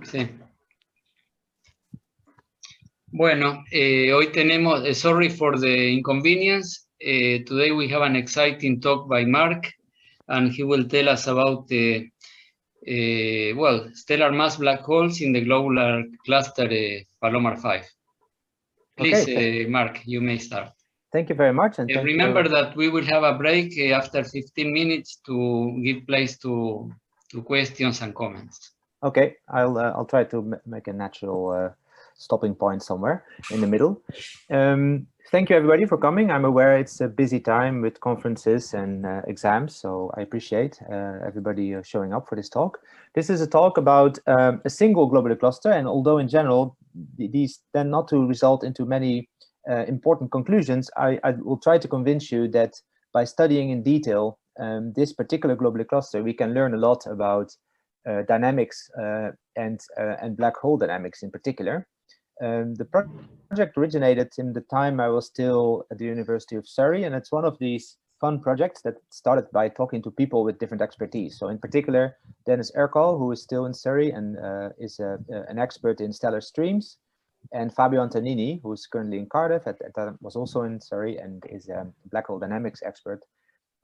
Sí. Bueno, hoy tenemos, sorry for the inconvenience. Today we have an exciting talk by Mark, and he will tell us about the, well, stellar mass black holes in the globular cluster Palomar 5. Please, Okay. Mark, you may start. Thank you very much. And remember that we will have a break after 15 minutes to give place to questions and comments. Okay, I'll try to make a natural stopping point somewhere in the middle. Thank you everybody for coming. I'm aware it's a busy time with conferences and exams, so I appreciate everybody showing up for this talk. This is a talk about a single globular cluster, and although in general these tend not to result into many important conclusions, I will try to convince you that by studying in detail this particular globular cluster, we can learn a lot about dynamics and black hole dynamics in particular. The project originated in the time I was still at the University of Surrey, and it's one of these fun projects that started by talking to people with different expertise. So in particular, Dennis Ercol, who is still in Surrey and is an expert in stellar streams, and Fabio Antonini, who is currently in Cardiff, was also in Surrey and is a black hole dynamics expert.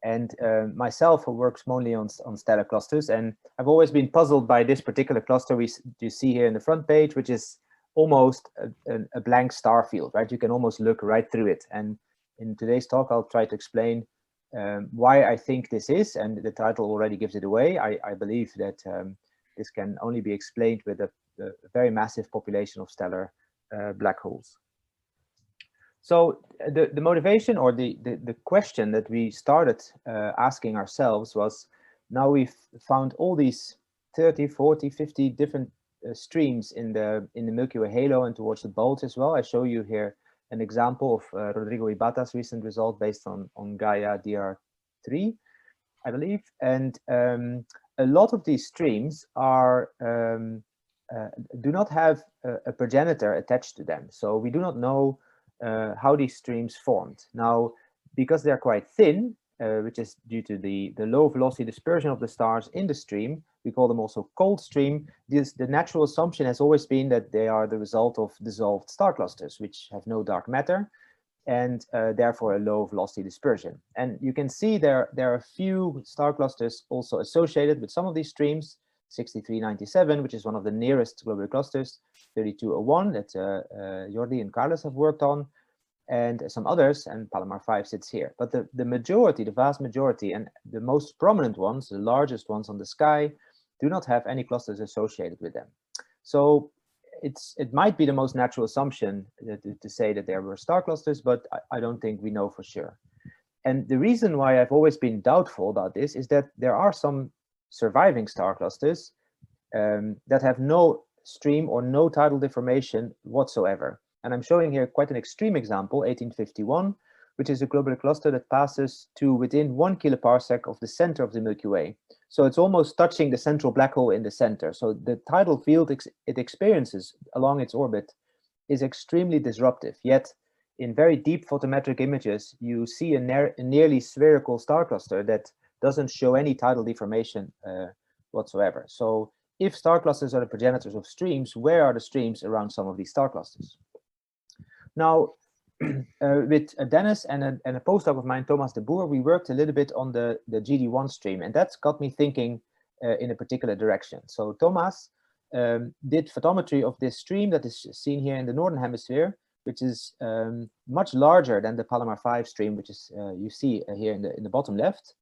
And myself, who works mainly on stellar clusters. And I've always been puzzled by this particular cluster you see here in the front page, which is almost a blank star field, right? You can almost look right through it. And in today's talk, I'll try to explain why I think this is, and the title already gives it away. I believe that this can only be explained with a very massive population of stellar black holes. So the motivation or the question that we started asking ourselves was, now we've found all these 30, 40, 50 different streams in the Milky Way halo and towards the bulge as well. I show you here an example of Rodrigo Ibata's recent result based on Gaia DR3, I believe. And a lot of these streams are do not have a progenitor attached to them. So we do not know how these streams formed. Now, because they're quite thin, which is due to the low velocity dispersion of the stars in the stream, we call them also cold stream. The natural assumption has always been that they are the result of dissolved star clusters, which have no dark matter, and therefore a low velocity dispersion. And you can see there are a few star clusters also associated with some of these streams. 6397, which is one of the nearest globular clusters, 3201 that Jordi and Carlos have worked on, and some others, and Palomar 5 sits here. But the majority, the vast majority, and the most prominent ones, the largest ones on the sky, do not have any clusters associated with them. So it might be the most natural assumption to say that there were star clusters, but I don't think we know for sure. And the reason why I've always been doubtful about this is that there are some surviving star clusters that have no stream or no tidal deformation whatsoever. And I'm showing here quite an extreme example, 1851, which is a globular cluster that passes to within 1 kiloparsec of the center of the Milky Way. So it's almost touching the central black hole in the center. So the tidal field it experiences along its orbit is extremely disruptive. Yet in very deep photometric images, you see a nearly spherical star cluster that doesn't show any tidal deformation whatsoever. So if star clusters are the progenitors of streams, where are the streams around some of these star clusters? Now, with Dennis and a postdoc of mine, Thomas de Boer, we worked a little bit on the GD1 stream, and that's got me thinking in a particular direction. So Thomas did photometry of this stream that is seen here in the northern hemisphere, which is much larger than the Palomar 5 stream, which is you see here in the bottom left.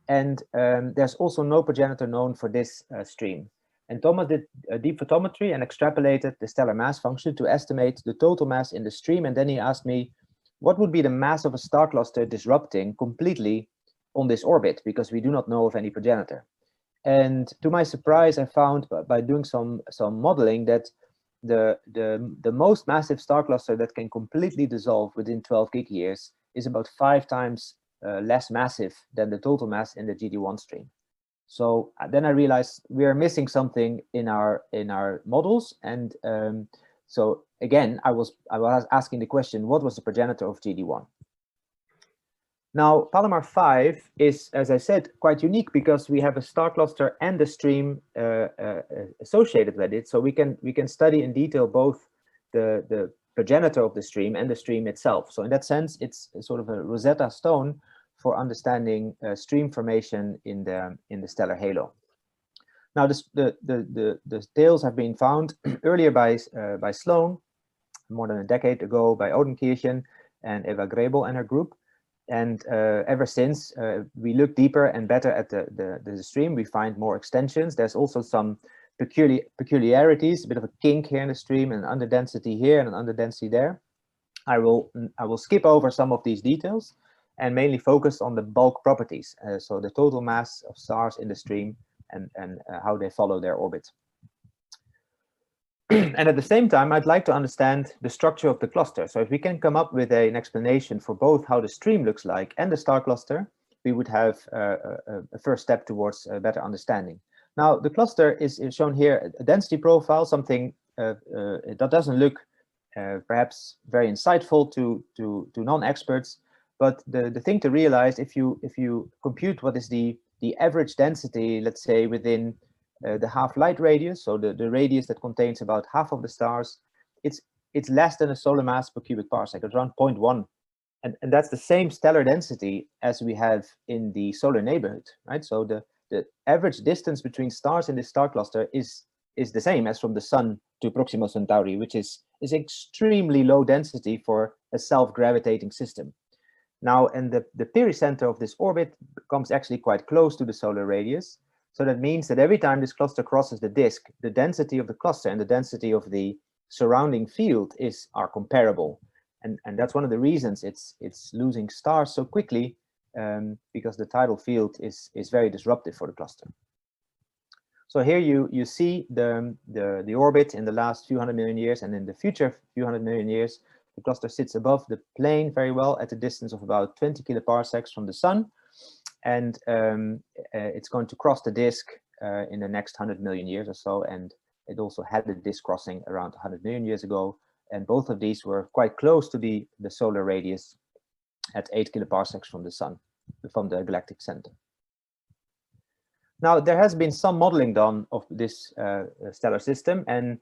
And there's also no progenitor known for this stream. And Thomas did a deep photometry and extrapolated the stellar mass function to estimate the total mass in the stream. And then he asked me, what would be the mass of a star cluster disrupting completely on this orbit? Because we do not know of any progenitor. And to my surprise, I found by doing some modeling that the most massive star cluster that can completely dissolve within 12 gigayears is about 5 times less massive than the total mass in the GD1 stream. So then I realized we are missing something in our models, and so again I was asking the question, what was the progenitor of GD1? Now, Palomar 5 is, as I said, quite unique because we have a star cluster and a stream associated with it. So we can study in detail both the progenitor of the stream and the stream itself. So in that sense, it's sort of a Rosetta Stone for understanding stream formation in the stellar halo. Now, the tails have been found earlier by Sloan, more than a decade ago, by Odenkirchen and Eva Grebel and her group. And ever since, we look deeper and better at the stream. We find more extensions. There's also some peculiarities, a bit of a kink here in the stream, and an underdensity here and an underdensity there. I will skip over some of these details and mainly focus on the bulk properties. So the total mass of stars in the stream and how they follow their orbit. And at the same time, I'd like to understand the structure of the cluster. So if we can come up with an explanation for both how the stream looks like and the star cluster, we would have a first step towards a better understanding. Now, the cluster is shown here, a density profile, something that doesn't look perhaps very insightful to non-experts, but the thing to realize, if you compute what is the average density, let's say within the half light radius, so the radius that contains about half of the stars, it's less than a solar mass per cubic parsec. It's around 0.1, and that's the same stellar density as we have in the solar neighborhood, right? So the average distance between stars in this star cluster is the same as from the Sun to Proxima Centauri, which is extremely low density for a self-gravitating system. Now, and the pericenter of this orbit comes actually quite close to the solar radius. So that means that every time this cluster crosses the disk, the density of the cluster and the density of the surrounding field are comparable. And that's one of the reasons it's losing stars so quickly, because the tidal field is very disruptive for the cluster. So here you see the orbit in the last few hundred million years, and in the future few hundred million years, the cluster sits above the plane very well at a distance of about 20 kiloparsecs from the Sun. And it's going to cross the disk in the next 100 million years or so. And it also had the disk crossing around 100 million years ago. And both of these were quite close to the solar radius at 8 kiloparsecs from the Sun, from the galactic center. Now, there has been some modeling done of this stellar system, and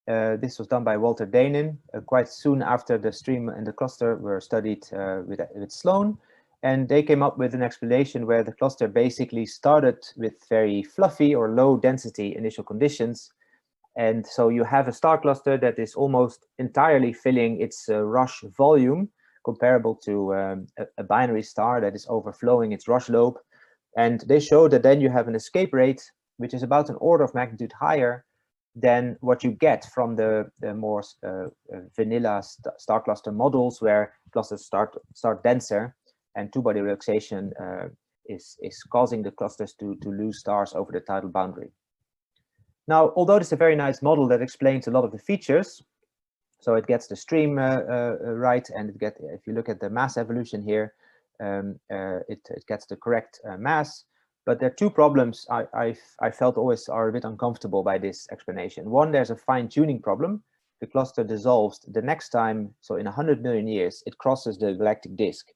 this was done by Walter Danin quite soon after the stream and the cluster were studied with Sloan. And they came up with an explanation where the cluster basically started with very fluffy or low density initial conditions. And so you have a star cluster that is almost entirely filling its rush volume, comparable to a binary star that is overflowing its rush lobe. And they show that then you have an escape rate, which is about an order of magnitude higher than what you get from the more vanilla star cluster models, where clusters start denser. And two-body relaxation is causing the clusters to lose stars over the tidal boundary. Now, although it's a very nice model that explains a lot of the features, so it gets the stream right, and if you look at the mass evolution here, it gets the correct mass. But there are two problems I felt always are a bit uncomfortable by this explanation. One, there's a fine-tuning problem. The cluster dissolves the next time, so in 100 million years, it crosses the galactic disk.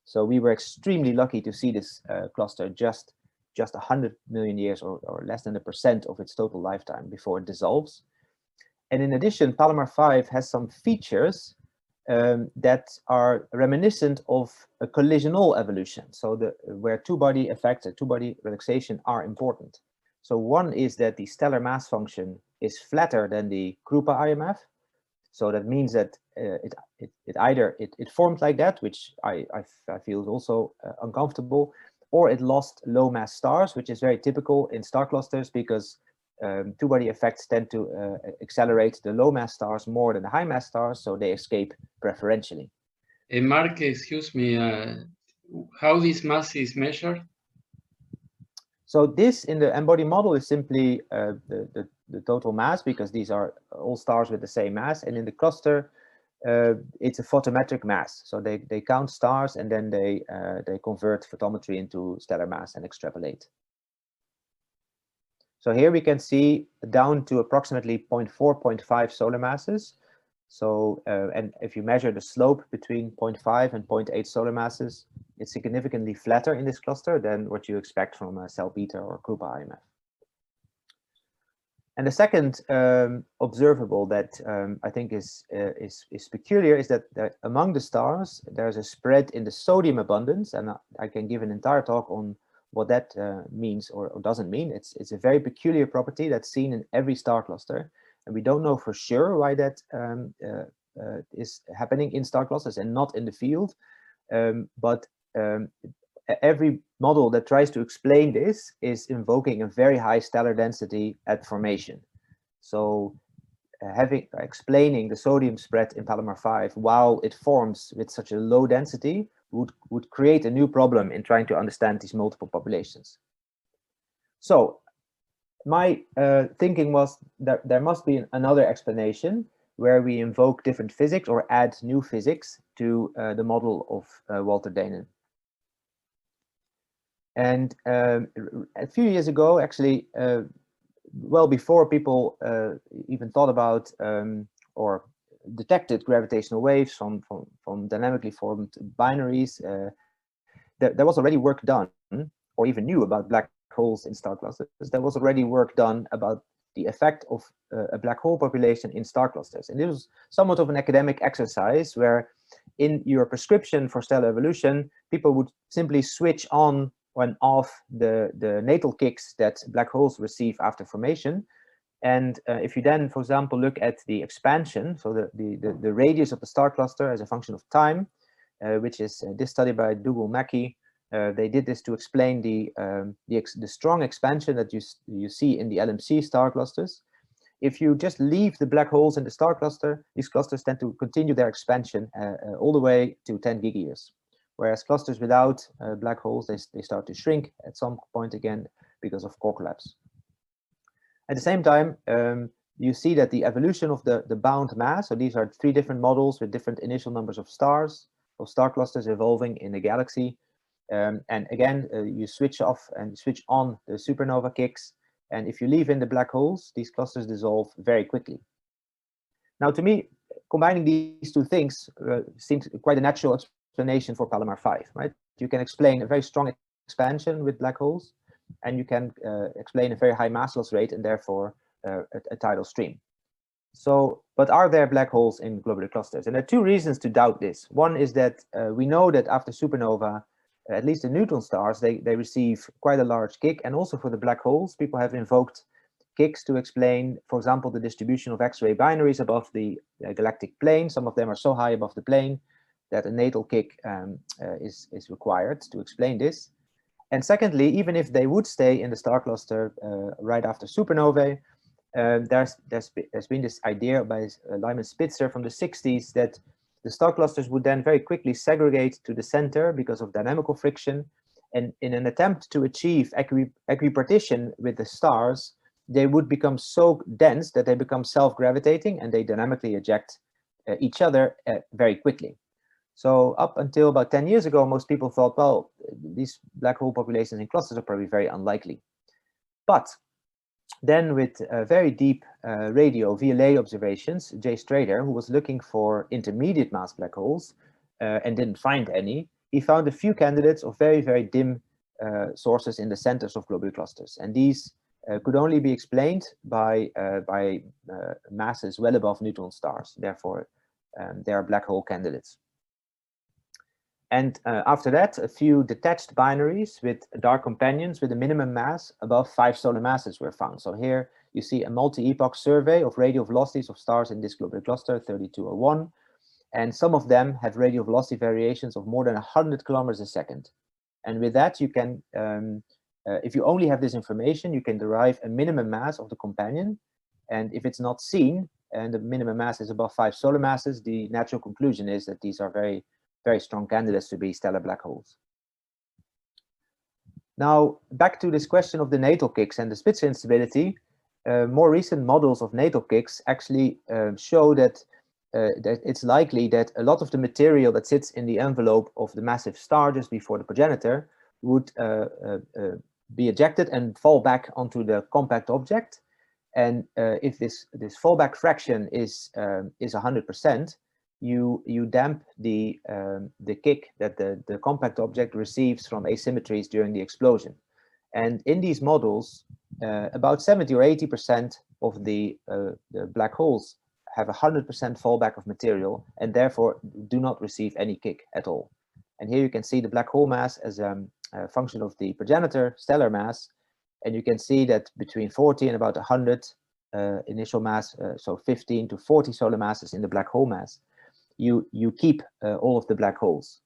So we were extremely lucky to see this cluster just 100 million years or less than 1% of its total lifetime before it dissolves. And in addition, Palomar 5 has some features that are reminiscent of a collisional evolution. So where two-body effects and two-body relaxation are important. So one is that the stellar mass function is flatter than the Krupa IMF. So that means that it formed like that, which I feel is also uncomfortable, or it lost low mass stars, which is very typical in star clusters because two-body effects tend to accelerate the low mass stars more than the high mass stars, so they escape preferentially. Mark, excuse me, how this mass is measured? So this in the n-body model is simply the total mass, because these are all stars with the same mass, and in the cluster it's a photometric mass. So they count stars and then they convert photometry into stellar mass and extrapolate. So here we can see down to approximately 0.4, 0.5 solar masses. So and if you measure the slope between 0.5 and 0.8 solar masses, It's significantly flatter in this cluster than what you expect from a cell beta or Krupa IMF. And the second observable that I think is peculiar is that among the stars, there's a spread in the sodium abundance, and I can give an entire talk on what that means or doesn't mean. It's a very peculiar property that's seen in every star cluster, and we don't know for sure why that is happening in star clusters and not in the field. But every model that tries to explain this is invoking a very high stellar density at formation. So explaining the sodium spread in Palomar 5 while it forms with such a low density would create a new problem in trying to understand these multiple populations. So my thinking was that there must be another explanation where we invoke different physics or add new physics to the model of Walter Daenen. And a few years ago, actually, well before people even thought about or detected gravitational waves from dynamically formed binaries, there was already work done, or even knew about black holes in star clusters. There was already work done about the effect of a black hole population in star clusters. And it was somewhat of an academic exercise where in your prescription for stellar evolution, people would simply switch on and off the natokicks that black holes receive after formation. And if you then, for example, look at the expansion, so the radius of the star cluster as a function of time, which is this study by Dougal Mackey, they did this to explain the strong expansion that you see in the LMC star clusters. If you just leave the black holes in the star cluster, these clusters tend to continue their expansion all the way to 10 gigayears. Whereas clusters without black holes, they start to shrink at some point again because of core collapse. At the same time, you see that the evolution of the bound mass, so these are 3 different models with different initial numbers of stars, of star clusters evolving in the galaxy. And again, you switch off and switch on the supernova kicks. And if you leave in the black holes, these clusters dissolve very quickly. Now, to me, combining these 2 things seems quite a natural explanation for Palomar 5, right? You can explain a very strong expansion with black holes, and you can explain a very high mass loss rate and therefore a tidal stream. So, but are there black holes in globular clusters? And there are 2 reasons to doubt this. One is that we know that after supernova, at least the neutron stars, they receive quite a large kick, and also for the black holes, people have invoked kicks to explain, for example, the distribution of X-ray binaries above the galactic plane. Some of them are so high above the plane that a natal kick is required to explain this. And secondly, even if they would stay in the star cluster right after supernovae, there's been this idea by Lyman Spitzer from the 60s that the star clusters would then very quickly segregate to the center because of dynamical friction. And in an attempt to achieve equipartition with the stars, they would become so dense that they become self-gravitating and they dynamically eject each other very quickly. So up until about 10 years ago, most people thought, well, these black hole populations in clusters are probably very unlikely. But then with very deep radio VLA observations, Jay Strader, who was looking for intermediate mass black holes and didn't find any, he found a few candidates of very, very dim sources in the centers of globular clusters. And these could only be explained by masses well above neutron stars. Therefore, they are black hole candidates. And after that, a few detached binaries with dark companions with a minimum mass above 5 solar masses were found. So here you see a multi-epoch survey of radial velocities of stars in this globular cluster, 3201. And some of them have radial velocity variations of more than 100 kilometers a second. And with that, you can, if you only have this information, you can derive a minimum mass of the companion. And if it's not seen, and the minimum mass is above 5 solar masses, the natural conclusion is that these are very, very strong candidates to be stellar black holes. Now, back to this question of the natokicks and the Spitzer instability, more recent models of natokicks actually show that it's likely that a lot of the material that sits in the envelope of the massive star just before the progenitor would be ejected and fall back onto the compact object. And if this fallback fraction is 100%, you damp the kick that the compact object receives from asymmetries during the explosion. And in these models, about 70 or 80% of the black holes have 100% fallback of material and therefore do not receive any kick at all. And here you can see the black hole mass as a function of the progenitor stellar mass. And you can see that between 40 and about 100 initial mass, so 15 to 40 solar masses in the black hole mass, you keep all of the black holes.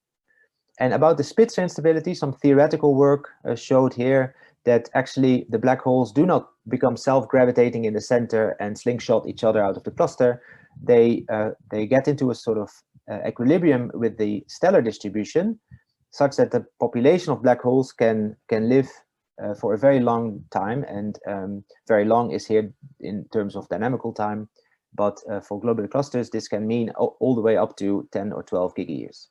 And about the Spitzer instability, some theoretical work showed here that actually the black holes do not become self-gravitating in the center and slingshot each other out of the cluster. They get into a sort of equilibrium with the stellar distribution, such that the population of black holes can live for a very long time, and very long is here in terms of dynamical time, but for globular clusters this can mean all the way up to 10 or 12 gigayears.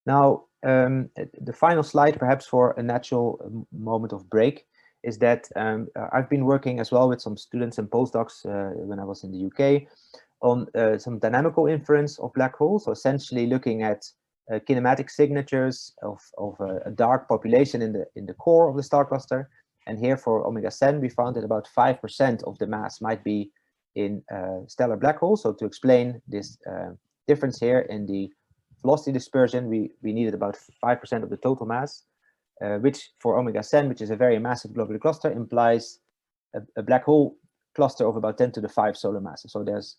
Now, the final slide, perhaps for a natural moment of break, is that I've been working as well with some students and postdocs when I was in the UK on some dynamical inference of black holes, so essentially looking at kinematic signatures of a dark population in the core of the star cluster. And here for omega Cen, we found that about 5% of the mass might be in stellar black holes. So to explain this difference here in the velocity dispersion, we needed about 5% of the total mass, which for omega Cen, which is a very massive globular cluster, implies a black hole cluster of about 10 to the 5 solar masses. So there's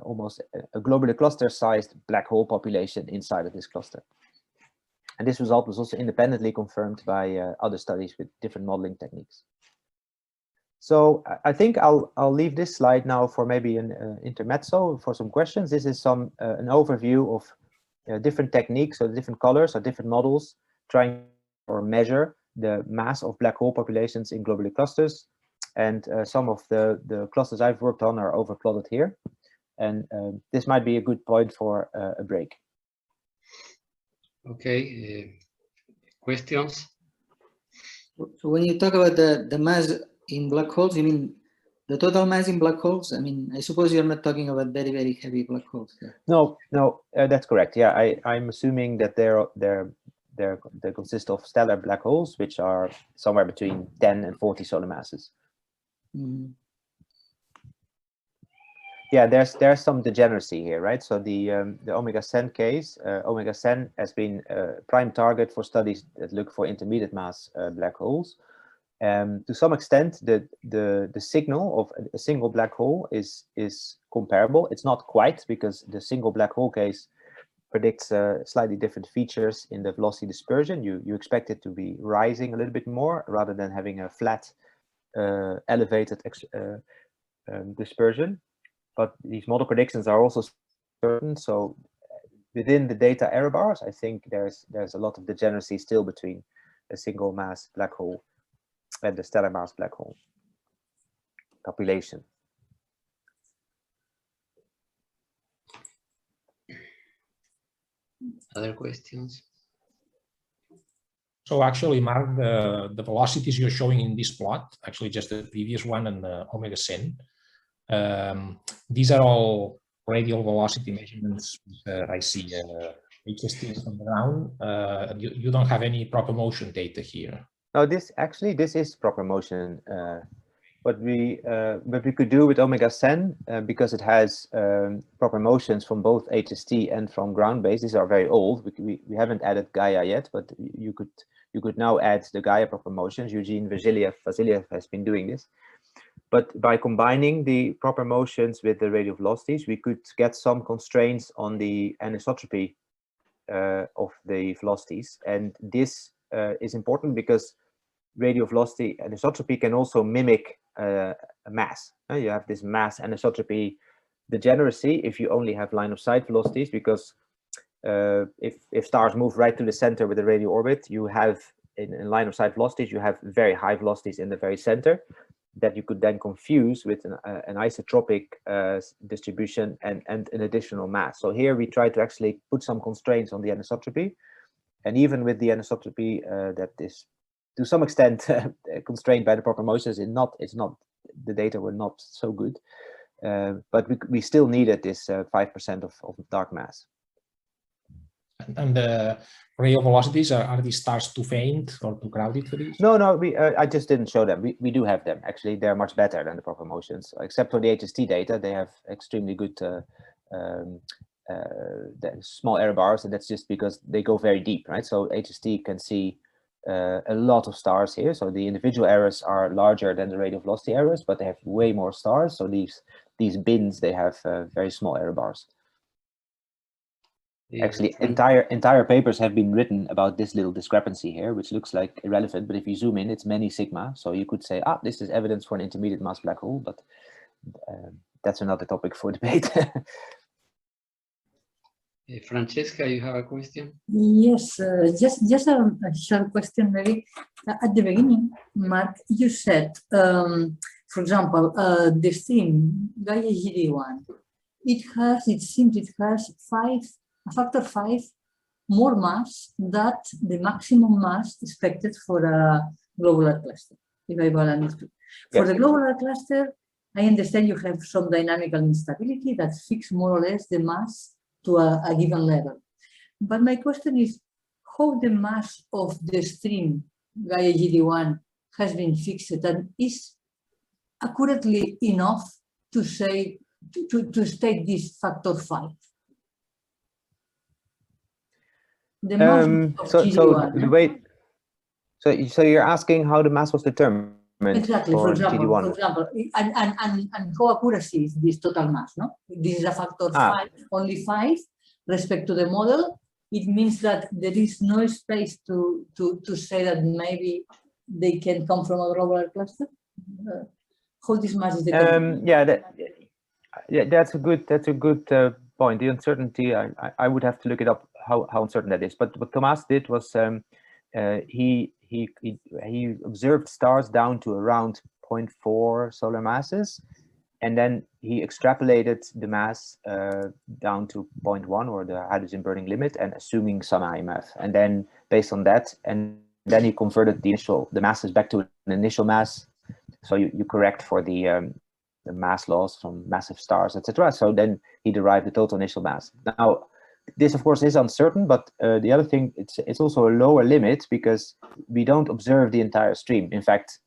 almost a globular cluster-sized black hole population inside of this cluster. And this result was also independently confirmed by other studies with different modeling techniques. So I think I'll leave this slide now for maybe an intermezzo for some questions. This is an overview of different techniques or different colors or different models trying or measure the mass of black hole populations in globular clusters. And some of the clusters I've worked on are overplotted here. And this might be a good point for a break. Okay, questions? So when you talk about the mass in black holes, you mean the total mass in black holes? I mean, I suppose you're not talking about very, very heavy black holes there. No, that's correct. Yeah, I'm assuming that they consist of stellar black holes, which are somewhere between 10 and 40 solar masses. Mm-hmm. Yeah, there's some degeneracy here, right? So the omega Cen case, omega Cen has been a prime target for studies that look for intermediate mass black holes. To some extent, the signal of a single black hole is comparable. It's not quite, because the single black hole case predicts slightly different features in the velocity dispersion. You expect it to be rising a little bit more rather than having a flat, elevated dispersion. But these model predictions are also certain. So within the data error bars, I think there's a lot of degeneracy still between a single mass black hole and the stellar mass black hole population. Other questions? So actually, Mark, the velocities you're showing in this plot, actually just the previous one and the omega Cen, these are all radial velocity measurements. I see HSTs on the ground. You don't have any proper motion data here. No, this is proper motion. What we could do with omega Cen, because it has proper motions from both HST and from ground base. These are very old. We haven't added Gaia yet, but you could now add the Gaia proper motions. Eugene Vasiliev has been doing this. But by combining the proper motions with the radial velocities, we could get some constraints on the anisotropy of the velocities. And this is important because radial velocity anisotropy can also mimic a mass. You have this mass anisotropy degeneracy if you only have line of sight velocities, because if stars move right to the center with a radial orbit, you have in line of sight velocities, you have very high velocities in the very center that you could then confuse with an isotropic distribution and an additional mass. So here we try to actually put some constraints on the anisotropy, and even with the anisotropy that is to some extent constrained by the proper motions, the data were not so good. but we still needed this 5% of dark mass. And the radial velocities, are these stars too faint or too crowded for these? No, I just didn't show them. We do have them. Actually, they're much better than the proper motions. Except for the HST data, they have extremely good small error bars, and that's just because they go very deep, right? So HST can see a lot of stars here. So the individual errors are larger than the radial velocity errors, but they have way more stars. So these bins, they have very small error bars. Actually, entire papers have been written about this little discrepancy here, which looks like irrelevant, but if you zoom in, it's many sigma. So you could say, ah, this is evidence for an intermediate mass black hole, but that's another topic for debate. Francesca, you have a question? Yes, just a short question, maybe. At the beginning, Mark, you said, for example, the stream Gaia GD1, it seems it has a factor 5 more mass than the maximum mass expected for a globular cluster, if I well understood. For the globular cluster, I understand you have some dynamical instability that fixes more or less the mass to a given level. But my question is how the mass of the stream Gaia GD1 has been fixed and is accurately enough to say to state this factor 5. The mass of GD1, the way, so you're asking how the mass was determined. Exactly. For example, and how accuracy is this total mass? No, this is a factor 5, only 5 respect to the model. It means that there is no space to say that maybe they can come from a globular cluster. How this mass is determined? That's a good point. The uncertainty, I would have to look it up how uncertain that is. But what Thomas did was he observed stars down to around 0.4 solar masses, and then he extrapolated the mass down to 0.1, or the hydrogen burning limit, and assuming some IMF. And then based on that, and then he converted the masses back to an initial mass. So you correct for the mass loss from massive stars, etc. So then he derived the total initial mass. Now, this of course is uncertain, but the other thing, it's also a lower limit because we don't observe the entire stream. In fact,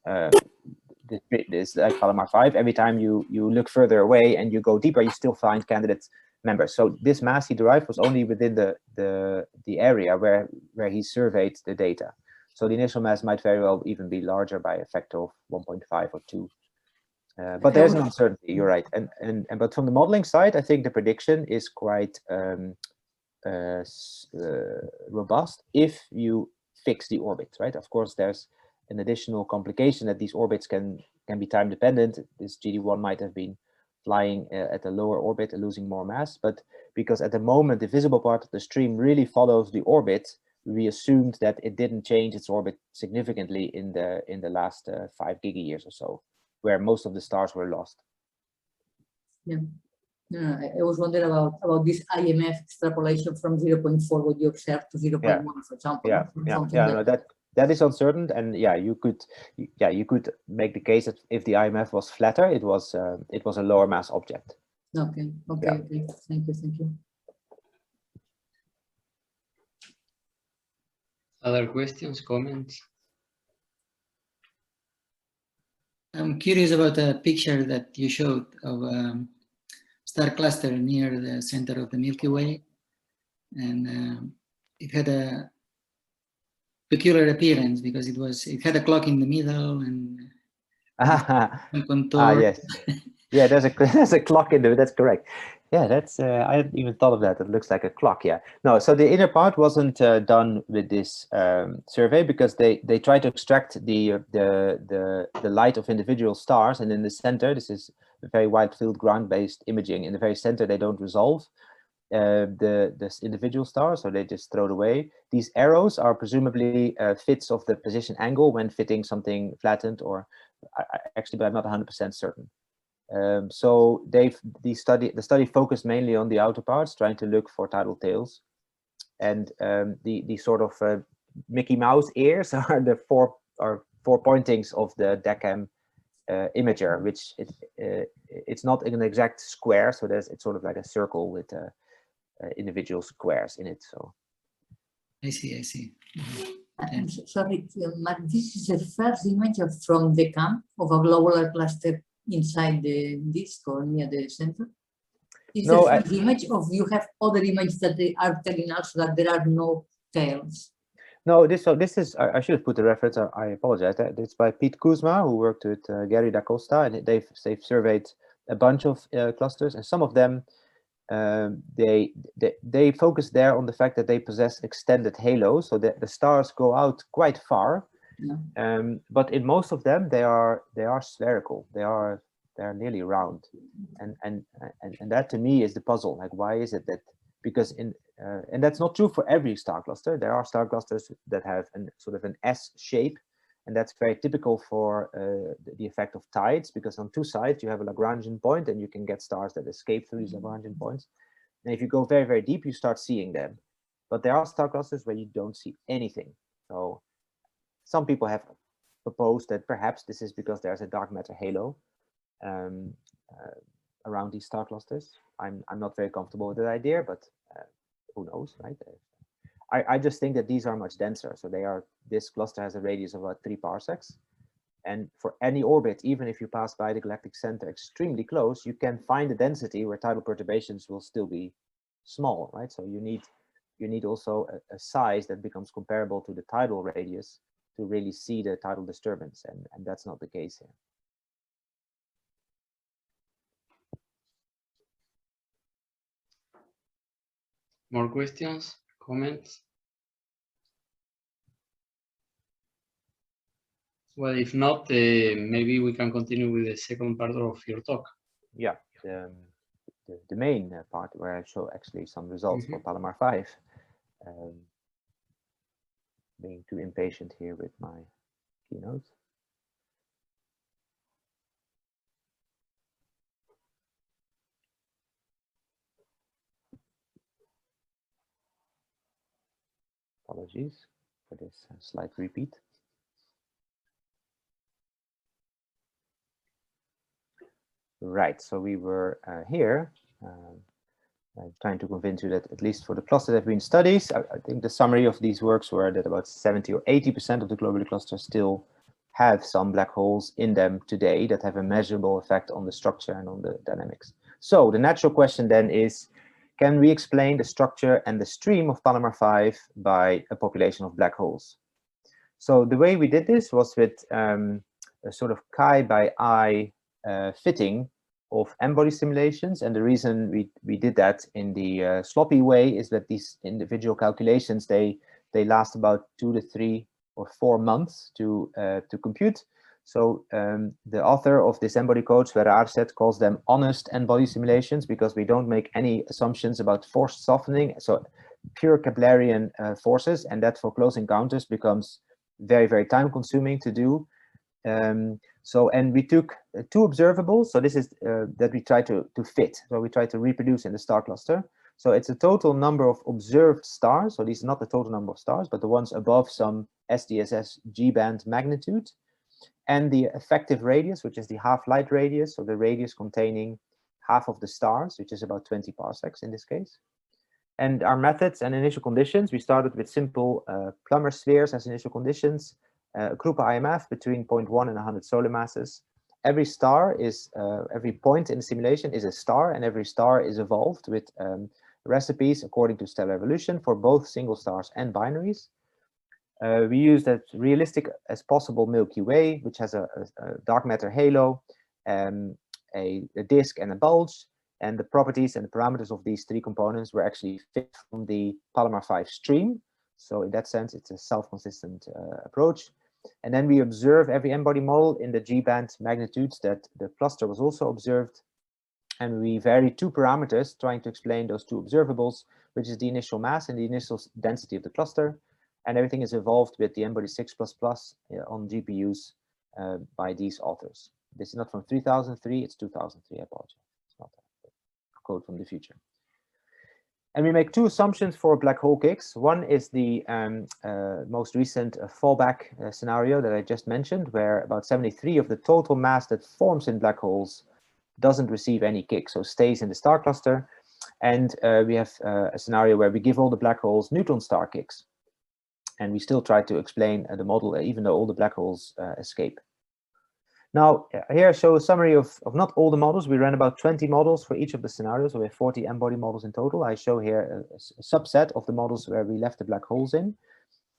this like Palomar 5, every time you look further away and you go deeper, you still find candidate members. So this mass he derived was only within the area where he surveyed the data. So the initial mass might very well even be larger by a factor of 1.5 or 2. But there's an uncertainty, you're right. But from the modeling side, I think the prediction is quite robust if you fix the orbit, right? Of course, there's an additional complication that these orbits can be time dependent. This GD1 might have been flying at a lower orbit and losing more mass, but because at the moment the visible part of the stream really follows the orbit, we assumed that it didn't change its orbit significantly in the last 5 gigayears or so, where most of the stars were lost. Yeah. I was wondering about this IMF extrapolation from 0.4 what you observed to 0.1, for example. That is uncertain, and you could make the case that if the IMF was flatter, it was a lower mass object. Okay. Thank you. Other questions, comments? I'm curious about a picture that you showed of star cluster near the center of the Milky Way, and it had a peculiar appearance because it had a clock in the middle and contour. Yes, yeah, there's a clock in there. That's correct. Yeah, that's I hadn't even thought of that. It looks like a clock. Yeah, no. So the inner part wasn't done with this survey because they tried to extract the light of individual stars, and in the center, this is a very wide field ground-based imaging. In the very center, they don't resolve this individual star, so they just throw it away. These arrows are presumably fits of the position angle when fitting something flattened, or actually, but I'm not 100% certain. So the study focused mainly on the outer parts, trying to look for tidal tails, and the sort of Mickey Mouse ears are the four pointings of the DECAM imager, which it it's not an exact square, so it's sort of like a circle with individual squares in it. So I see. Sorry, Mark, this is the first image from the camp of a globular cluster inside the disk or near the center. Is the first image, or you have other images that they are telling us that there are no tails? No, this is, I should have put the reference, I apologize. It's by Pete Kuzma, who worked with Gary Da Costa, and they've surveyed a bunch of clusters, and some of them, they focus there on the fact that they possess extended halos, so that the stars go out quite far. Yeah. But in most of them, they are spherical. They're nearly round, and that to me is the puzzle. Like, why is it that? Because and that's not true for every star cluster. There are star clusters that have sort of an S shape, and that's very typical for the effect of tides, because on two sides you have a Lagrangian point, and you can get stars that escape through these Lagrangian points. And if you go very, very deep, you start seeing them. But there are star clusters where you don't see anything. So some people have proposed that perhaps this is because there's a dark matter halo around these star clusters. I'm not very comfortable with that idea, but who knows, right? I just think that these are much denser. So this cluster has a radius of about 3 parsecs. And for any orbit, even if you pass by the galactic center extremely close, you can find a density where tidal perturbations will still be small, right? So you need also a size that becomes comparable to the tidal radius to really see the tidal disturbance, and that's not the case here. More questions, comments? Well, if not, maybe we can continue with the second part of your talk. Yeah, the main part where I show actually some results for Palomar 5. Being too impatient here with my keynote. Apologies for this slight repeat. Right, so we were here trying to convince you that at least for the cluster that have been studied, I think the summary of these works were that about 70 or 80% of the globular clusters still have some black holes in them today that have a measurable effect on the structure and on the dynamics. So the natural question then is, can we explain the structure and the stream of Palomar 5 by a population of black holes? So the way we did this was with a sort of chi by I fitting of M-body simulations, and the reason we did that in the sloppy way is that these individual calculations they last about 2 to 3 or 4 months to compute. So the author of this M-body code, Sverre Arset, calls them honest M-body simulations because we don't make any assumptions about forced softening, so pure Keplerian forces, and that for close encounters becomes very, very time consuming to do. And we took 2 observables, so this is that we try to fit, so we try to reproduce in the star cluster. So it's a total number of observed stars, so these are not the total number of stars, but the ones above some SDSS G-band magnitude, and the effective radius, which is the half-light radius, so the radius containing half of the stars, which is about 20 parsecs in this case. And our methods and initial conditions, we started with simple Plummer spheres as initial conditions, a Krupa IMF between 0.1 and 100 solar masses. Every star is, every point in the simulation is a star, and every star is evolved with recipes according to stellar evolution for both single stars and binaries. We used as realistic as possible Milky Way, which has a dark matter halo, a disk and a bulge, and the properties and the parameters of these 3 components were actually fit from the Palomar 5 stream. So in that sense, it's a self-consistent approach. And then we observe every M-body model in the G-band magnitudes that the cluster was also observed. And we vary 2 parameters trying to explain those 2 observables, which is the initial mass and the initial density of the cluster. And everything is evolved with the M-body 6++ on GPUs by these authors. This is not from 3003, it's 2003, I apologize. It's not a code from the future. And we make 2 assumptions for black hole kicks. One is the most recent fallback scenario that I just mentioned, where about 73 of the total mass that forms in black holes doesn't receive any kick, so stays in the star cluster. And we have a scenario where we give all the black holes neutron star kicks. And we still try to explain the model, even though all the black holes escape. Now, here I show a summary of not all the models. We ran about 20 models for each of the scenarios. So we have 40 M-body models in total. I show here a subset of the models where we left the black holes in.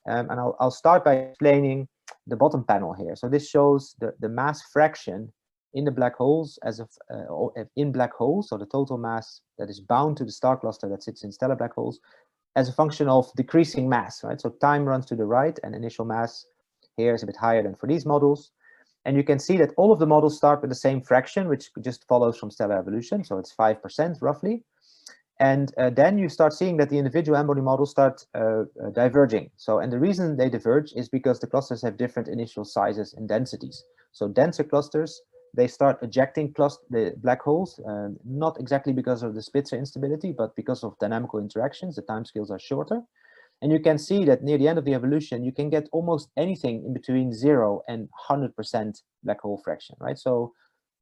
And I'll start by explaining the bottom panel here. So this shows the mass fraction in the black holes as of in black holes, so the total mass that is bound to the star cluster that sits in stellar black holes, as a function of decreasing mass, right? So time runs to the right, and initial mass here is a bit higher than for these models. And you can see that all of the models start with the same fraction, which just follows from stellar evolution. So it's 5% roughly. And then you start seeing that the individual M-body models start diverging. So, and the reason they diverge is because the clusters have different initial sizes and densities. So denser clusters, they start ejecting the black holes, not exactly because of the Spitzer instability, but because of dynamical interactions. The timescales are shorter. And you can see that near the end of the evolution, you can get almost anything in between 0 and 100% black hole fraction, right? So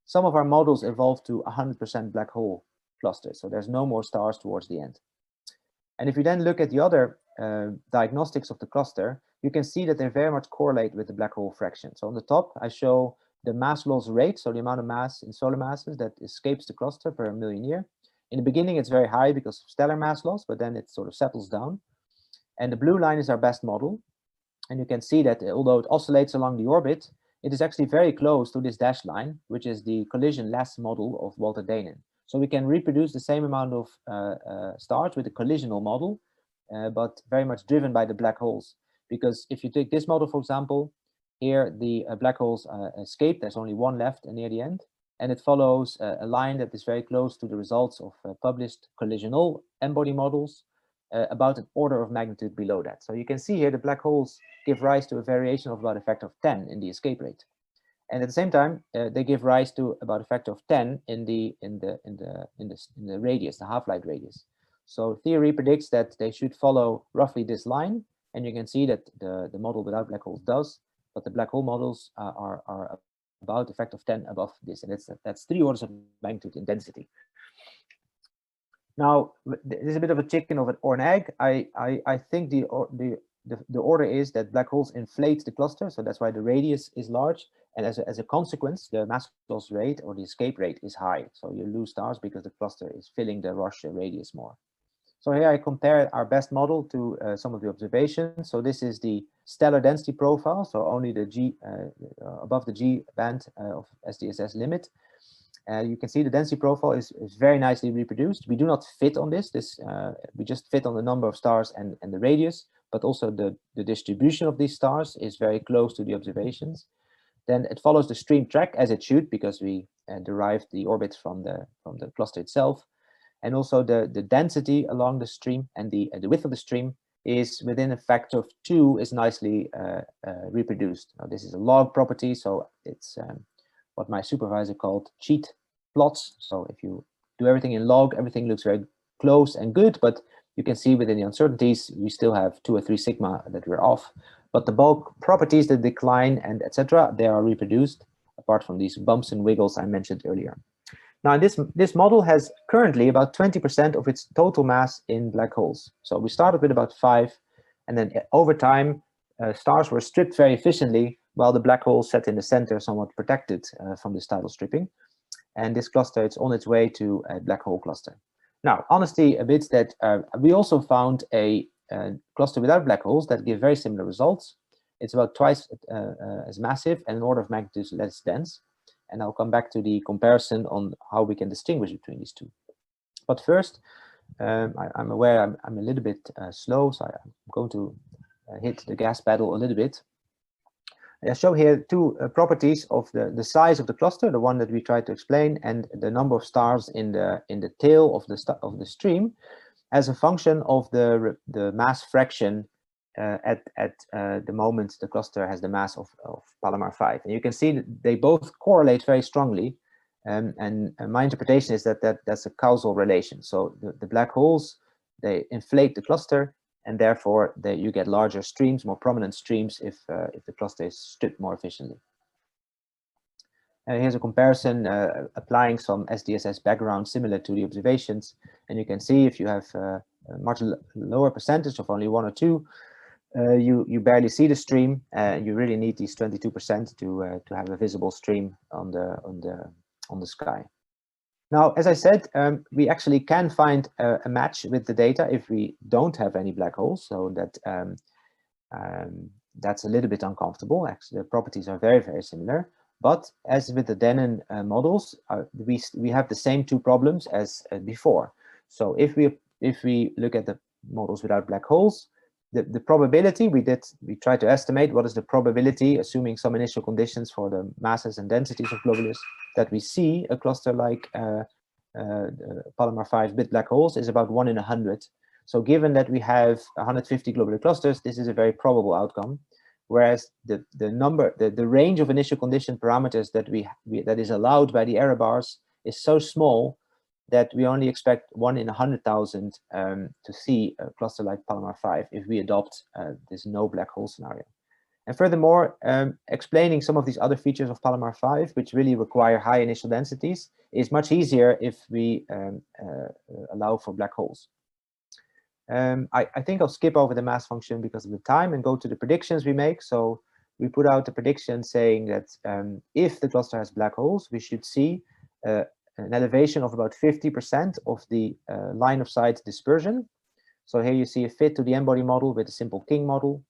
some of our models evolved to 100% black hole clusters. So there's no more stars towards the end. And if you then look at the other diagnostics of the cluster, you can see that they very much correlate with the black hole fraction. So on the top, I show the mass loss rate, so the amount of mass in solar masses that escapes the cluster per million year. In the beginning, it's very high because of stellar mass loss, but then it sort of settles down. And the blue line is our best model. And you can see that although it oscillates along the orbit, it is actually very close to this dashed line, which is the collision-less model of Walter Daenen. So we can reproduce the same amount of stars with a collisional model, but very much driven by the black holes. Because if you take this model, for example, here the black holes escape. There's only one left near the end. And it follows a line that is very close to the results of published collisional M-body models, about an order of magnitude below that. So you can see here the black holes give rise to a variation of about a factor of 10 in the escape rate. And at the same time, they give rise to about a factor of 10 in the radius, the half-light radius. So theory predicts that they should follow roughly this line, and you can see that the model without black holes does, but the black hole models are about a factor of 10 above this, and that's 3 orders of magnitude in density. Now, there's a bit of a chicken or an egg. I think the order is that black holes inflate the cluster, so that's why the radius is large, and as a consequence, the mass loss rate or the escape rate is high. So you lose stars because the cluster is filling the Roche radius more. So here I compare our best model to some of the observations. So this is the stellar density profile, so only the G above the G band of SDSS limit. You can see the density profile is very nicely reproduced. We do not fit on this. We just fit on the number of stars and the radius, but also the distribution of these stars is very close to the observations. Then it follows the stream track as it should, because we derived the orbit from the cluster itself. And also the density along the stream and the width of the stream is within a factor of 2 is nicely reproduced. Now, this is a log property, so it's what my supervisor called cheat plots. So if you do everything in log, everything looks very close and good, but you can see within the uncertainties, we still have 2 or 3 sigma that we're off. But the bulk properties, the decline and etc., they are reproduced, apart from these bumps and wiggles I mentioned earlier. Now, this model has currently about 20% of its total mass in black holes. So we started with about 5, and then over time, stars were stripped very efficiently, while the black hole sat in the center, somewhat protected from this tidal stripping. And this cluster, it's on its way to a black hole cluster. Now, honesty admits that we also found a cluster without black holes that give very similar results. It's about twice as massive and an order of magnitude less dense. And I'll come back to the comparison on how we can distinguish between these two. But first, I'm aware I'm a little bit slow, so I'm going to hit the gas pedal a little bit. I show here 2 properties of the size of the cluster, the one that we tried to explain, and the number of stars in the tail of the stream, as a function of the mass fraction at the moment the cluster has the mass of Palomar 5. And you can see that they both correlate very strongly, and my interpretation is that's a causal relation. So the black holes, they inflate the cluster, and therefore you get larger streams, more prominent streams, if the cluster is stripped more efficiently. Here's a comparison applying some SDSS background similar to the observations. And you can see if you have a much lower percentage of only 1 or 2, you barely see the stream. You really need these 22% to have a visible stream on the sky. Now, as I said, we actually can find a match with the data if we don't have any black holes. So that that's a little bit uncomfortable. Actually, the properties are very, very similar. But as with the Denon models, we have the same 2 problems as before. So if we look at the models without black holes, the probability we tried to estimate what is the probability, assuming some initial conditions for the masses and densities of globulars, that we see a cluster like Palomar 5 with black holes is about 1 in 100. So given that we have 150 globular clusters, this is a very probable outcome. Whereas the range of initial condition parameters that is allowed by the error bars is so small that we only expect 1 in 100,000 to see a cluster like Palomar 5 if we adopt this no black hole scenario. And furthermore, explaining some of these other features of Palomar 5, which really require high initial densities, is much easier if we allow for black holes. I think I'll skip over the mass function because of the time and go to the predictions we make. So we put out a prediction saying that if the cluster has black holes, we should see an elevation of about 50% of the line of sight dispersion. So here you see a fit to the n-body model with a simple King model,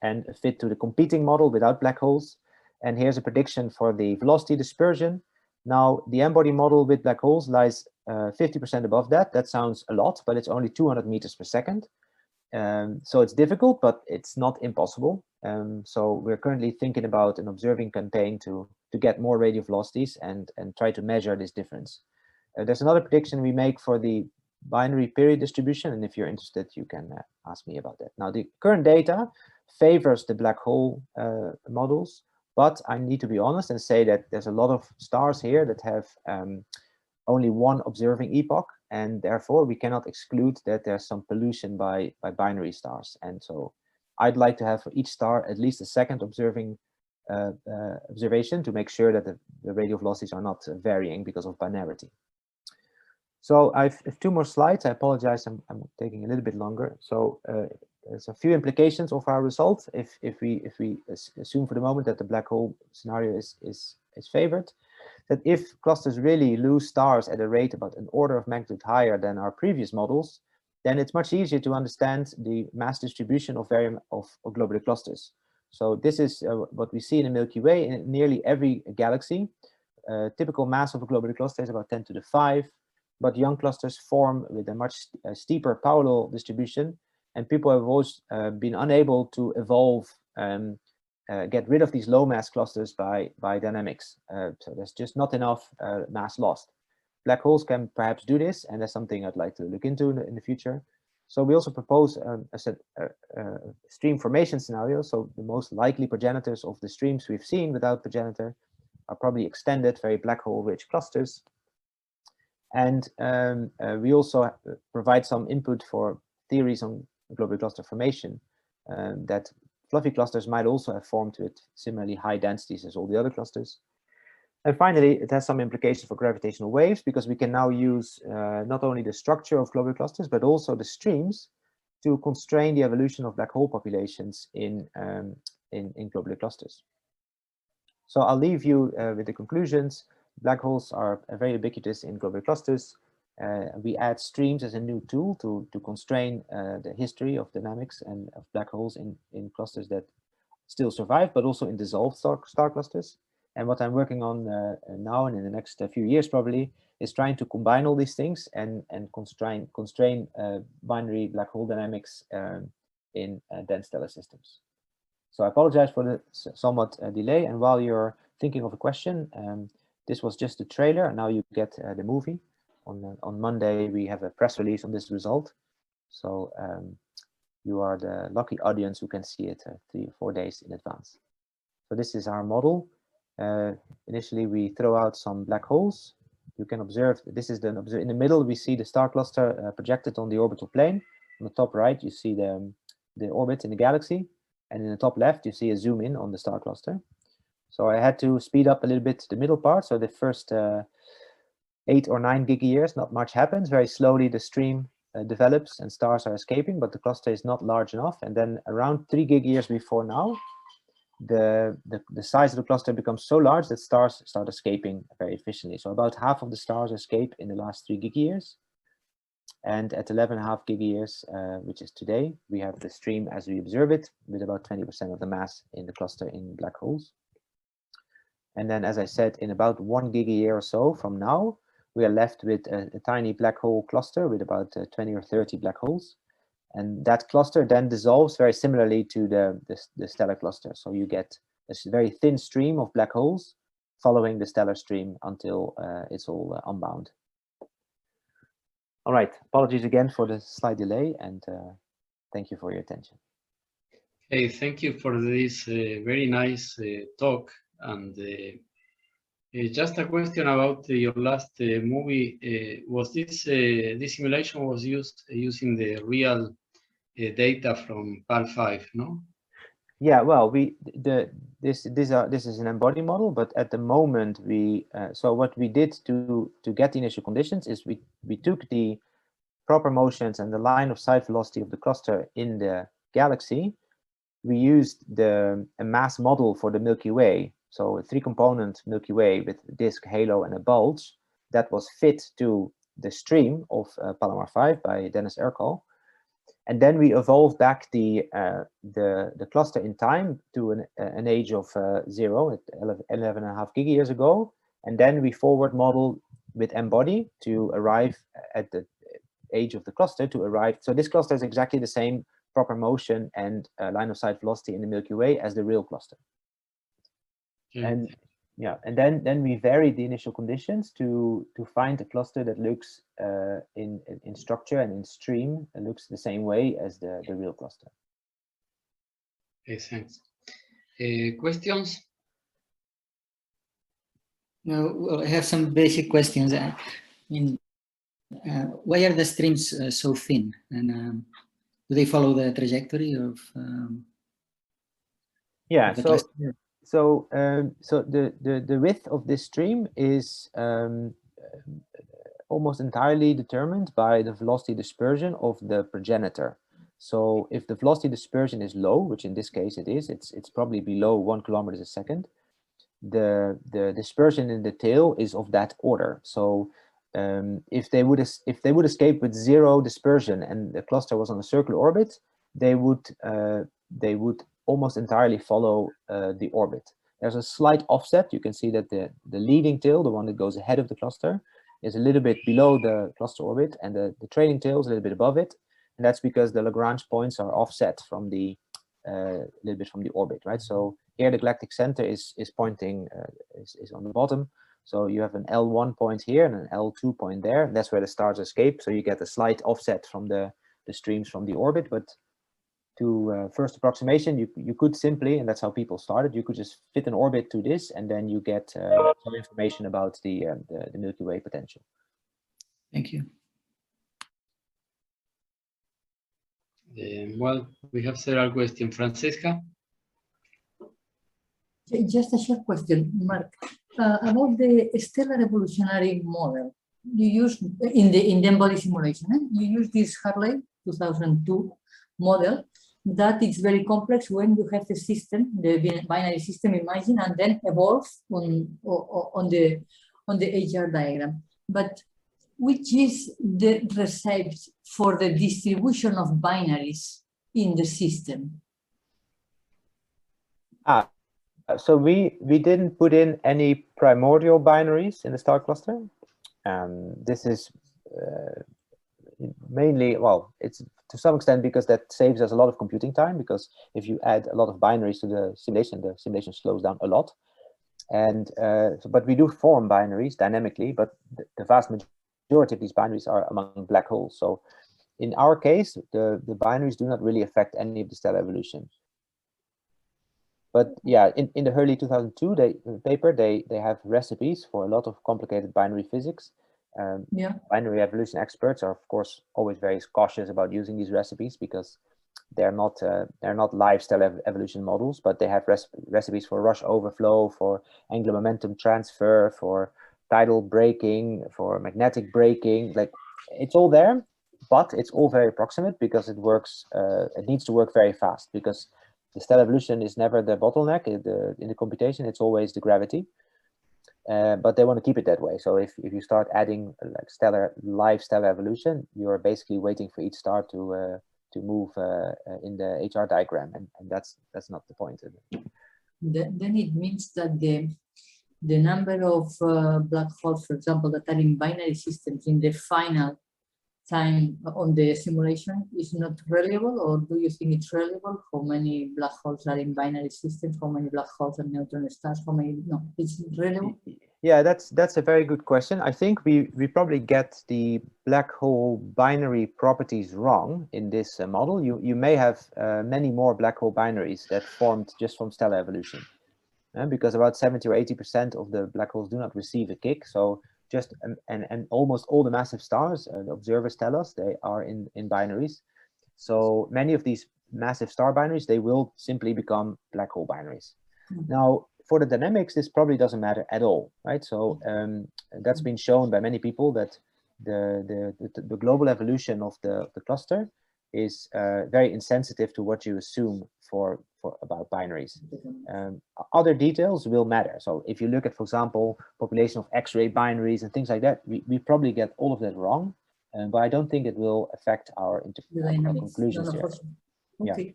and a fit to the competing model without black holes. And here's a prediction for the velocity dispersion. Now, the n-body model with black holes lies 50% above that. That sounds a lot, but it's only 200 meters per second. So it's difficult, but it's not impossible. So we're currently thinking about an observing campaign to get more radial velocities and try to measure this difference. There's another prediction we make for the binary period distribution, and if you're interested, you can ask me about that. Now, the current data favors the black hole models, but I need to be honest and say that there's a lot of stars here that have only one observing epoch, and therefore we cannot exclude that there's some pollution by binary stars. And so I'd like to have for each star at least a second observation to make sure that the radial velocities are not varying because of binarity. So I have 2 more slides. I apologize, I'm taking a little bit longer. So there's a few implications of our results if we assume for the moment that the black hole scenario is favored. That if clusters really lose stars at a rate about an order of magnitude higher than our previous models, then it's much easier to understand the mass distribution of globular clusters. So this is what we see in the Milky Way in nearly every galaxy. Typical mass of a globular cluster is about 10 to the 5, but young clusters form with a much steeper power law distribution, and people have always been unable to evolve get rid of these low mass clusters by dynamics. So there's just not enough mass lost. Black holes can perhaps do this, and that's something I'd like to look into in the future. So we also propose a stream formation scenario. So the most likely progenitors of the streams we've seen without progenitor are probably extended, very black hole rich clusters. And we also provide some input for theories on globular cluster formation that fluffy clusters might also have formed with similarly high densities as all the other clusters. And finally, it has some implications for gravitational waves, because we can now use not only the structure of globular clusters, but also the streams to constrain the evolution of black hole populations in globular clusters. So I'll leave you with the conclusions. Black holes are very ubiquitous in globular clusters. We add streams as a new tool to constrain the history of dynamics and of black holes in clusters that still survive, but also in dissolved star clusters. And what I'm working on now and in the next few years probably is trying to combine all these things and constrain binary black hole dynamics in dense stellar systems. So I apologize for the somewhat delay. And while you're thinking of a question, this was just the trailer, and now you get the movie. On Monday, we have a press release on this result. So you are the lucky audience who can see it 3 or 4 days in advance. So this is our model. Initially, we throw out some black holes. You can observe, this is in the middle, we see the star cluster projected on the orbital plane. On the top right, you see the orbit in the galaxy. And in the top left, you see a zoom in on the star cluster. So I had to speed up a little bit the middle part. So the first 8 or 9 gigayears, not much happens. Very slowly the stream develops and stars are escaping, but the cluster is not large enough. And then around 3 gigayears before now, the size of the cluster becomes so large that stars start escaping very efficiently. So about half of the stars escape in the last 3 gigayears. And at 11.5 gigayears, which is today, we have the stream as we observe it, with about 20% of the mass in the cluster in black holes. And then, as I said, in about 1 gigayear or so from now, we are left with a tiny black hole cluster with about 20 or 30 black holes. And that cluster then dissolves very similarly to the stellar cluster. So you get a very thin stream of black holes following the stellar stream until it's all unbound. All right, apologies again for the slight delay, and thank you for your attention. Hey, thank you for this very nice talk. And just a question about your last movie. Was this simulation was used using the real data from PAL5, no? Yeah, well, this is an embodied model, but at the moment so what we did to get the initial conditions is we took the proper motions and the line of sight velocity of the cluster in the galaxy. We used a mass model for the Milky Way, so a 3-component Milky Way with a disk, halo, and a bulge that was fit to the stream of Palomar 5 by Dennis Ercole. And then we evolved back the cluster in time to an age of 0 at 11.5 gigayears ago. And then we forward model with embody to arrive at the age of the cluster to arrive. So this cluster is exactly the same proper motion and line of sight velocity in the Milky Way as the real cluster. And yeah, and then we varied the initial conditions to find a cluster that looks in structure and in stream, it looks the same way as the real cluster. Okay, thanks. Questions? No, well, I have some basic questions. I mean, why are the streams so thin? And do they follow the trajectory of? Yeah. Of the so cluster? so the width of this stream is almost entirely determined by the velocity dispersion of the progenitor. So if the velocity dispersion is low, which in this case it is, it's probably below 1 kilometer a second. The dispersion in the tail is of that order. So if they would escape with 0 dispersion and the cluster was on a circular orbit, they would almost entirely follow the orbit. There's a slight offset. You can see that the leading tail, the one that goes ahead of the cluster, is a little bit below the cluster orbit, and the trailing tail is a little bit above it. And that's because the Lagrange points are offset from the little bit from the orbit, right? So here the galactic center is pointing is on the bottom. So you have an L1 point here and an L2 point there. And that's where the stars escape. So you get a slight offset from the streams from the orbit. But to first approximation, you could simply, and that's how people started, you could just fit an orbit to this, and then you get some information about the Milky Way potential. Thank you. Well, we have several questions. Francesca? Just a short question, Mark. About the stellar evolutionary model you used in the embodied simulation, you use this Hartley 2002 model that is very complex when you have the system, the binary system, imagine, and then evolves on the HR diagram. But which is the recipe for the distribution of binaries in the system? So we didn't put in any primordial binaries in the star cluster. This is mainly, well, it's to some extent because that saves us a lot of computing time, because if you add a lot of binaries to the simulation slows down a lot. And but we do form binaries dynamically, but the vast majority of these binaries are among black holes. So in our case, the binaries do not really affect any of the stellar evolution. But yeah, in the Hurley 2002 paper, they have recipes for a lot of complicated binary physics. Binary evolution experts are, of course, always very cautious about using these recipes because they're not live stellar evolution models, but they have recipes for rush overflow, for angular momentum transfer, for tidal braking, for magnetic braking. Like, it's all there, but it's all very approximate because it works. It needs to work very fast because the stellar evolution is never the bottleneck in the computation. It's always the gravity. But they want to keep it that way. So if you start adding like live stellar evolution, you're basically waiting for each star to move in the HR diagram, and that's not the point. Then it means that the number of black holes, for example, that are in binary systems in the final time on the simulation is not reliable, or do you think it's reliable? How many black holes are in binary systems? How many black holes are neutron stars? How many? No, it's reliable. Yeah, that's a very good question. I think we probably get the black hole binary properties wrong in this model. You may have many more black hole binaries that formed just from stellar evolution, because about 70 or 80% of the black holes do not receive a kick. So just and almost all the massive stars, the observers tell us, they are in binaries. So many of these massive star binaries, they will simply become black hole binaries. Now, for the dynamics, this probably doesn't matter at all, right? So that's been shown by many people that the global evolution of the cluster is very insensitive to what you assume for about binaries. Other details will matter. So if you look at, for example, population of X-ray binaries and things like that, we probably get all of that wrong, but I don't think it will affect our conclusions here. Okay,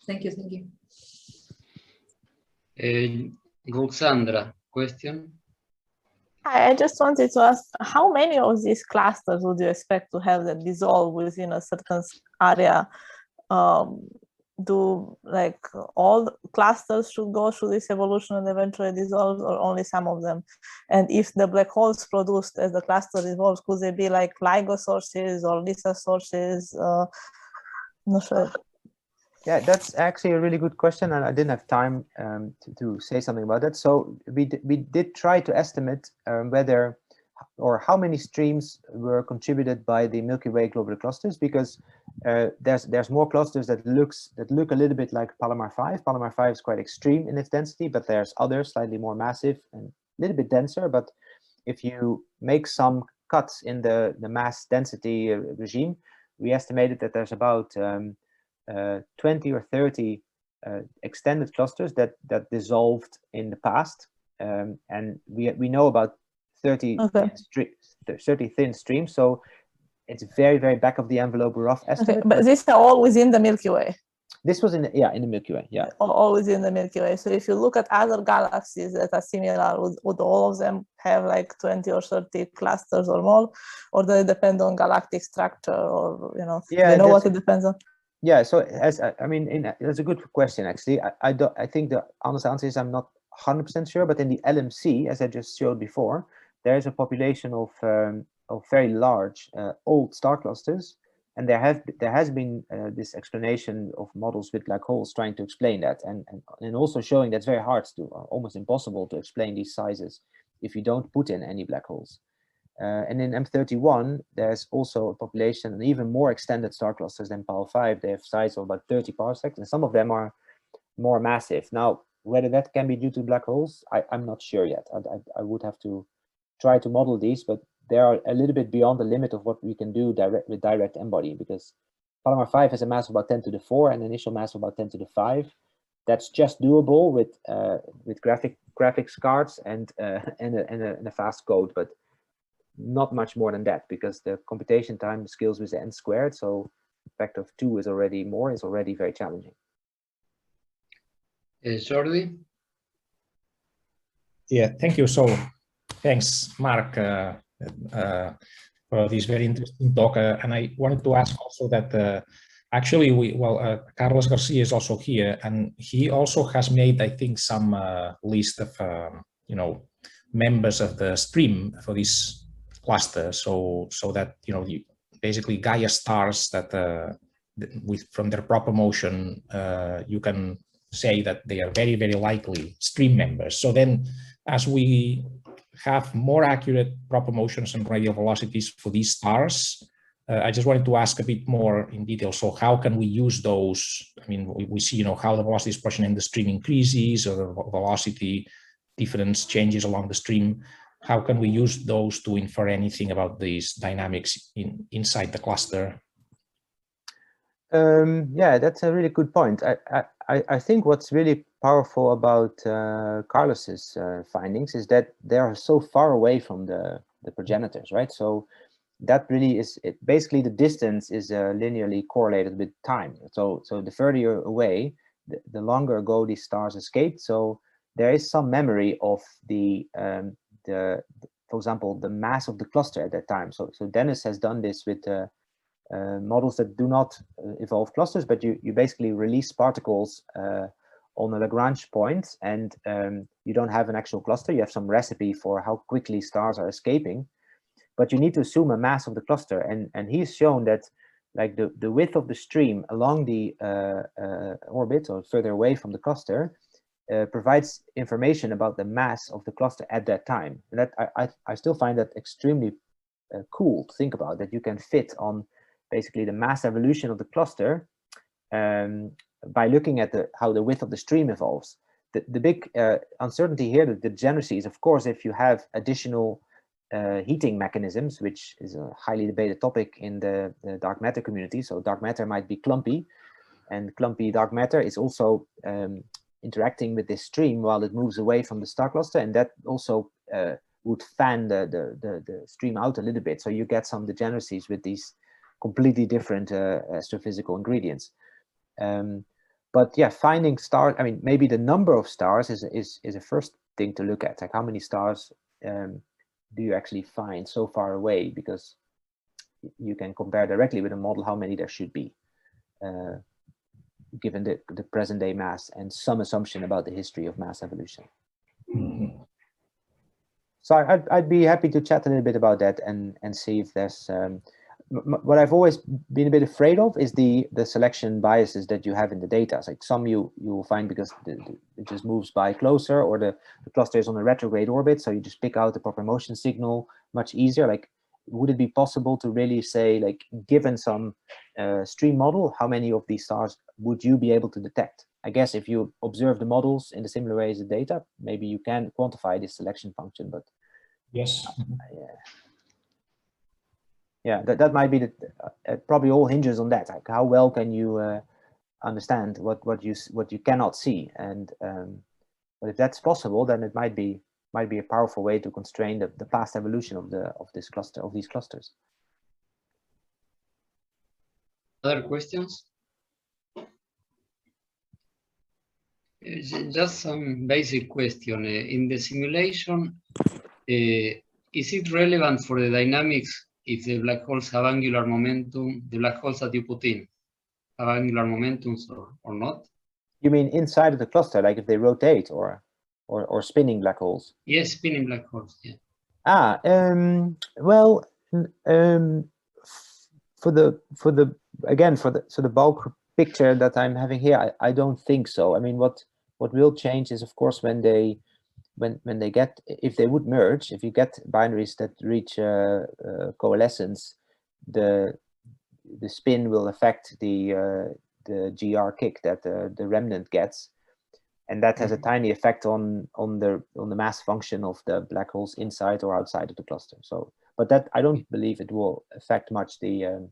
thank you. Ruxandra, question? I just wanted to ask, how many of these clusters would you expect to have that dissolve within a certain area? Do like all clusters should go through this evolution and eventually dissolve, or only some of them? And if the black holes produced as the cluster evolves, could they be like LIGO sources or LISA sources? Not sure. Yeah, that's actually a really good question, and I didn't have time to say something about that. So we did try to estimate whether or how many streams were contributed by the Milky Way globular clusters, because there's more clusters that look a little bit like Palomar 5. Palomar 5 is quite extreme in its density, but there's others slightly more massive and a little bit denser. But if you make some cuts in the mass density regime, we estimated that there's about 20 or 30 extended clusters that dissolved in the past, and we know about 30 thin streams, so it's very, very back of the envelope rough estimate. Okay, but these are all within the Milky Way. This was in the Milky Way, yeah. All within the Milky Way. So if you look at other galaxies that are similar, would all of them have like 20 or 30 clusters or more, or do they depend on galactic structure, or yeah, you know what it depends on? Yeah, so that's a good question actually. I think the honest answer is I'm not 100% sure, but in the LMC, as I just showed before, there is a population of very large old star clusters, and there has been this explanation of models with black holes trying to explain that, and also showing that's very hard to, almost impossible to explain these sizes if you don't put in any black holes. And in M31, there's also a population and even more extended star clusters than PAL 5. They have size of about 30 parsecs, and some of them are more massive. Now, whether that can be due to black holes, I'm not sure yet. I would have to try to model these, but they are a little bit beyond the limit of what we can do with direct M-body, because Palomar 5 has a mass of about 10 to the 4 and an initial mass of about 10 to the 5. That's just doable with graphics cards and a fast code, but not much more than that, because the computation time scales with the n squared, so a factor of 2 is already very challenging. Jordi? Yeah, thank you. So thanks, Mark, for this very interesting talk. And I wanted to ask also that actually, Carlos Garcia is also here, and he also has made, I think, some list of members of the stream for this cluster, so that basically Gaia stars that from their proper motion, you can say that they are very, very likely stream members. So then, as we have more accurate proper motions and radial velocities for these stars, I just wanted to ask a bit more in detail. So how can we use those? I mean, we see, how the velocity dispersion in the stream increases, or the velocity difference changes along the stream. How can we use those to infer anything about these dynamics inside the cluster? Yeah, that's a really good point. I think what's really powerful about Carlos's findings is that they are so far away from the progenitors, right? So that really is it. Basically, the distance is linearly correlated with time. So the further you're away, the longer ago these stars escaped. So there is some memory of for example, the mass of the cluster at that time. So Dennis has done this with models that do not evolve clusters, but you basically release particles on a Lagrange point, and you don't have an actual cluster. You have some recipe for how quickly stars are escaping, but you need to assume a mass of the cluster. And he's shown that like the width of the stream along the orbit, or further away from the cluster, provides information about the mass of the cluster at that time. And that I still find that extremely cool to think about, that you can fit on basically the mass evolution of the cluster by looking at how the width of the stream evolves. The big uncertainty here, the degeneracy, is of course if you have additional heating mechanisms, which is a highly debated topic in the dark matter community. So dark matter might be clumpy, and clumpy dark matter is also interacting with this stream while it moves away from the star cluster, and that also would fan the stream out a little bit. So you get some degeneracies with these completely different astrophysical ingredients. But yeah, finding stars, I mean, maybe the number of stars is a first thing to look at. Like, how many stars do you actually find so far away? Because you can compare directly with a model how many there should be, given the present day mass and some assumption about the history of mass evolution. Mm-hmm. So I'd be happy to chat a little bit about that and see if there's what I've always been a bit afraid of is the selection biases that you have in the data. It's like some you will find because it just moves by closer, or the cluster is on a retrograde orbit, so you just pick out the proper motion signal much easier. Like, would it be possible to really say, like, given some stream model, how many of these stars would you be able to detect? I guess if you observe the models in a similar way as the data, maybe you can quantify this selection function, but yes. Yeah, that might be probably all hinges on that. Like, how well can you understand what you cannot see? And but if that's possible, then it might be a powerful way to constrain the past evolution of these clusters. Other questions? Just some basic question. In the simulation, is it relevant for the dynamics if the black holes have angular momentum, the black holes that you put in have angular momentums or not? You mean inside of the cluster, like if they rotate or spinning black holes? Yes, spinning black holes, yeah. Well, for the bulk picture that I'm having here, I don't think so. I mean, what will change is, of course, when they get, if they would merge, if you get binaries that reach coalescence, the spin will affect the GR kick that the remnant gets, and that has a tiny effect on the mass function of the black holes inside or outside of the cluster. So, but that, I don't believe it will affect much the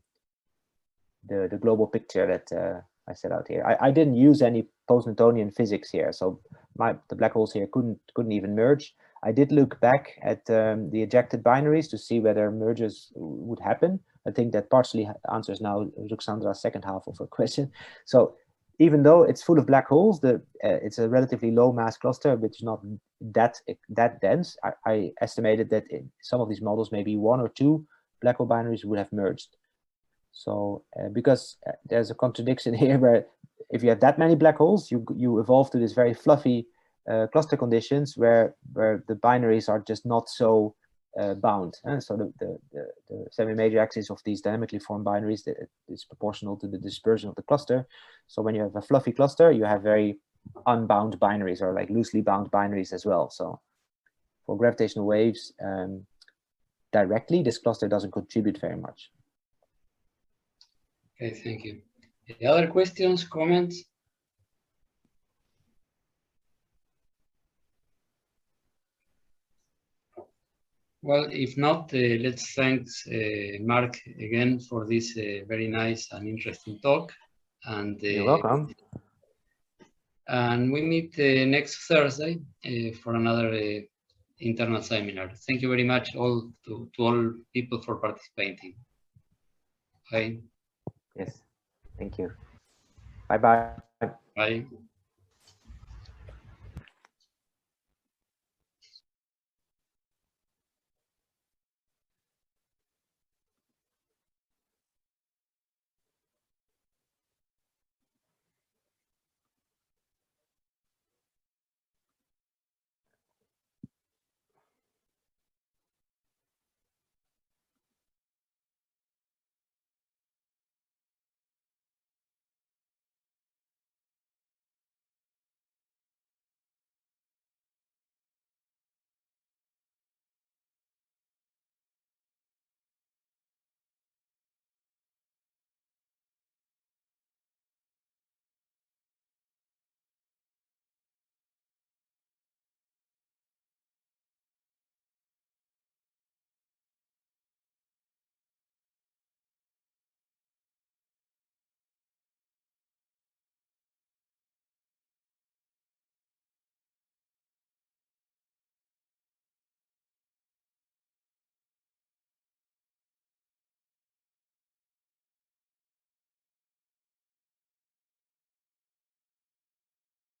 global picture that I set out here. I didn't use any post-Newtonian physics here, so the black holes here couldn't even merge. I did look back at the ejected binaries to see whether mergers would happen. I think that partially answers now Ruxandra's second half of her question. So even though it's full of black holes, it's a relatively low mass cluster, which is not that dense. I estimated that in some of these models, maybe 1 or 2 black hole binaries would have merged. So because there's a contradiction here where if you have that many black holes, you evolve to this very fluffy cluster conditions where the binaries are just not so bound. And so the semi-major axis of these dynamically formed binaries is proportional to the dispersion of the cluster. So when you have a fluffy cluster, you have very unbound binaries, or like loosely bound binaries as well. So for gravitational waves, directly, this cluster doesn't contribute very much. Okay, thank you. Any other questions, comments? Well, if not, let's thank Mark again for this very nice and interesting talk. And You're welcome. And we meet next Thursday for another internal seminar. Thank you very much to all people for participating. Bye. Yes, thank you. Bye-bye. Bye.